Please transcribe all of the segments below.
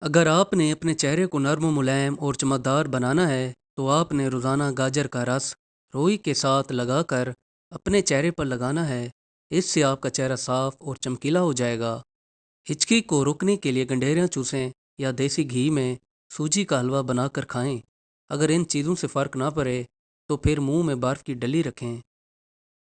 अगर आपने अपने चेहरे को नर्म मुलायम और चमकदार बनाना है तो आपने रोज़ाना गाजर का रस रुई के साथ लगाकर अपने चेहरे पर लगाना है। इससे आपका चेहरा साफ और चमकीला हो जाएगा। हिचकी को रोकने के लिए गंडेरियाँ चूसें या देसी घी में सूजी का हलवा बनाकर खाएं। अगर इन चीज़ों से फ़र्क ना पड़े तो फिर मुंह में बर्फ़ की डली रखें।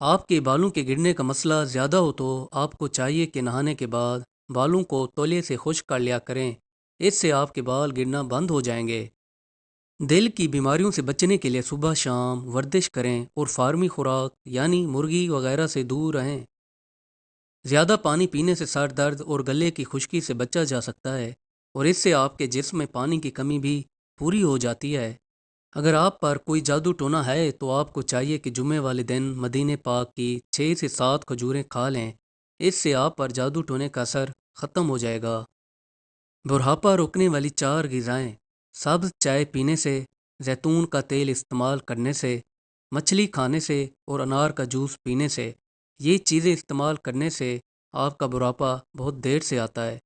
आपके बालों के गिरने का मसला ज़्यादा हो तो आपको चाहिए कि नहाने के बाद बालों को तौलिए से खुश्क कर लिया करें। इससे आपके बाल गिरना बंद हो जाएंगे। दिल की बीमारियों से बचने के लिए सुबह शाम वर्जिश करें और फार्मी खुराक यानी मुर्गी वगैरह से दूर रहें। ज़्यादा पानी पीने से सर दर्द और गले की खुश्की से बचा जा सकता है और इससे आपके जिस्म में पानी की कमी भी पूरी हो जाती है। अगर आप पर कोई जादू टोना है तो आपको चाहिए कि जुमे वाले दिन मदीने पाक की 6 से 7 खजूरें खा लें। इससे आप पर जादू टोने का असर ख़त्म हो जाएगा। बुढ़ापा रोकने वाली 4 ग़िज़ाएँ। सब्ज़ चाय पीने से, जैतून का तेल इस्तेमाल करने से, मछली खाने से और अनार का जूस पीने से। ये चीज़ें इस्तेमाल करने से आपका बुढ़ापा बहुत देर से आता है।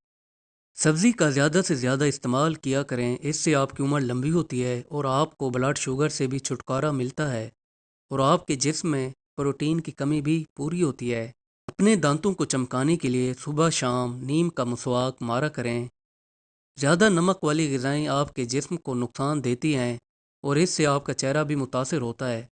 सब्ज़ी का ज़्यादा से ज़्यादा इस्तेमाल किया करें। इससे आपकी उम्र लंबी होती है और आपको ब्लड शुगर से भी छुटकारा मिलता है और आपके जिस्म में प्रोटीन की कमी भी पूरी होती है। अपने दांतों को चमकाने के लिए सुबह शाम नीम का मसवाक मारा करें। ज़्यादा नमक वाली ग़िज़ाएँ आपके जिस्म को नुकसान देती हैं और इससे आपका चेहरा भी मुतासर होता है।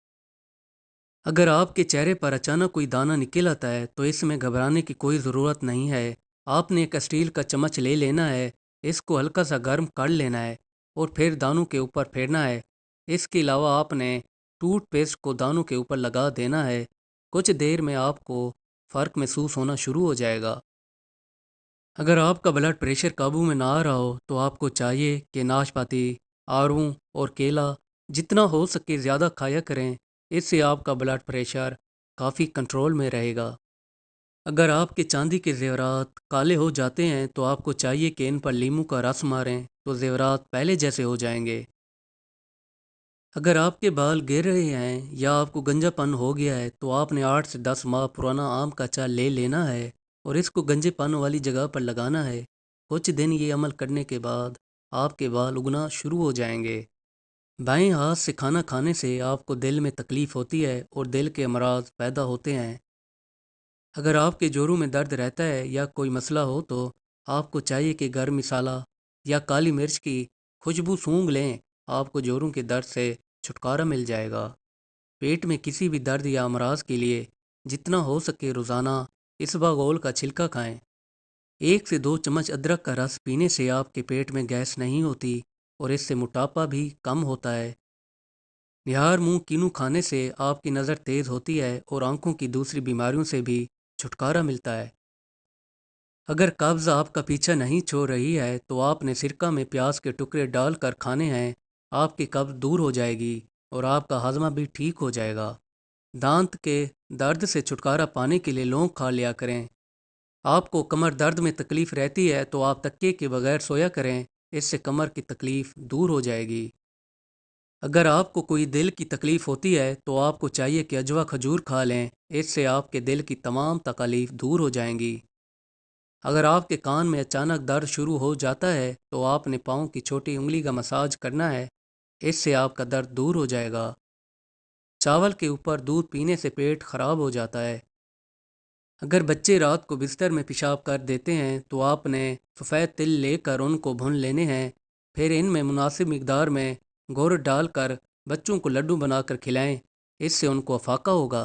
अगर आपके चेहरे पर अचानक कोई दाना निकल आता है तो इसमें घबराने की कोई ज़रूरत नहीं है। आपने एक स्टील का चम्मच ले लेना है, इसको हल्का सा गर्म कर लेना है और फिर दानों के ऊपर फेरना है। इसके अलावा आपने टूथपेस्ट को दानों के ऊपर लगा देना है। कुछ देर में आपको फ़र्क महसूस होना शुरू हो जाएगा। अगर आपका ब्लड प्रेशर काबू में ना आ रहा हो तो आपको चाहिए कि नाशपाती, आड़ू और केला जितना हो सके ज़्यादा खाया करें। इससे आपका ब्लड प्रेशर काफ़ी कंट्रोल में रहेगा। अगर आपके चांदी के ज़ेवरात काले हो जाते हैं तो आपको चाहिए कि इन पर लीमू का रस मारें तो ज़ेवरात पहले जैसे हो जाएंगे। अगर आपके बाल गिर रहे हैं या आपको गंजापन हो गया है तो आपने 8 से 10 माह पुराना आम का अचार ले लेना है और इसको गंजेपन वाली जगह पर लगाना है। कुछ दिन ये अमल करने के बाद आपके बाल उगना शुरू हो जाएंगे। बाएं हाथ से खाना खाने से आपको दिल में तकलीफ़ होती है और दिल के अमराज पैदा होते हैं। अगर आपके जोड़ों में दर्द रहता है या कोई मसला हो तो आपको चाहिए कि गर्म मसाला या काली मिर्च की खुशबू सूंघ लें। आपको जोड़ों के दर्द से छुटकारा मिल जाएगा। पेट में किसी भी दर्द या अमराज के लिए जितना हो सके रोज़ाना इसबगोल का छिलका खाएं। 1 से 2 चम्मच अदरक का रस पीने से आपके पेट में गैस नहीं होती और इससे मोटापा भी कम होता है। निहार मुंह कीनू खाने से आपकी नज़र तेज़ होती है और आंखों की दूसरी बीमारियों से भी छुटकारा मिलता है। अगर कब्ज़ आपका पीछा नहीं छोड़ रही है तो आपने सिरका में प्याज के टुकड़े डालकर खाने हैं। आपकी कब्ज़ दूर हो जाएगी और आपका हाजमा भी ठीक हो जाएगा। दांत के दर्द से छुटकारा पाने के लिए लौंग खा लिया करें। आपको कमर दर्द में तकलीफ़ रहती है तो आप तकिए के बगैर सोया करें। इससे कमर की तकलीफ़ दूर हो जाएगी। अगर आपको कोई दिल की तकलीफ़ होती है तो आपको चाहिए कि अजवा खजूर खा लें। इससे आपके दिल की तमाम तकलीफ़ दूर हो जाएंगी। अगर आपके कान में अचानक दर्द शुरू हो जाता है तो आपने पाँव की छोटी उंगली का मसाज करना है। इससे आपका दर्द दूर हो जाएगा। चावल के ऊपर दूध पीने से पेट खराब हो जाता है। अगर बच्चे रात को बिस्तर में पेशाब कर देते हैं तो आपने सफ़ेद तिल लेकर उनको भून लेने हैं। फिर इनमें मुनासिब मिकदार में गुड़ डालकर बच्चों को लड्डू बनाकर खिलाएं। इससे उनको अफाका होगा।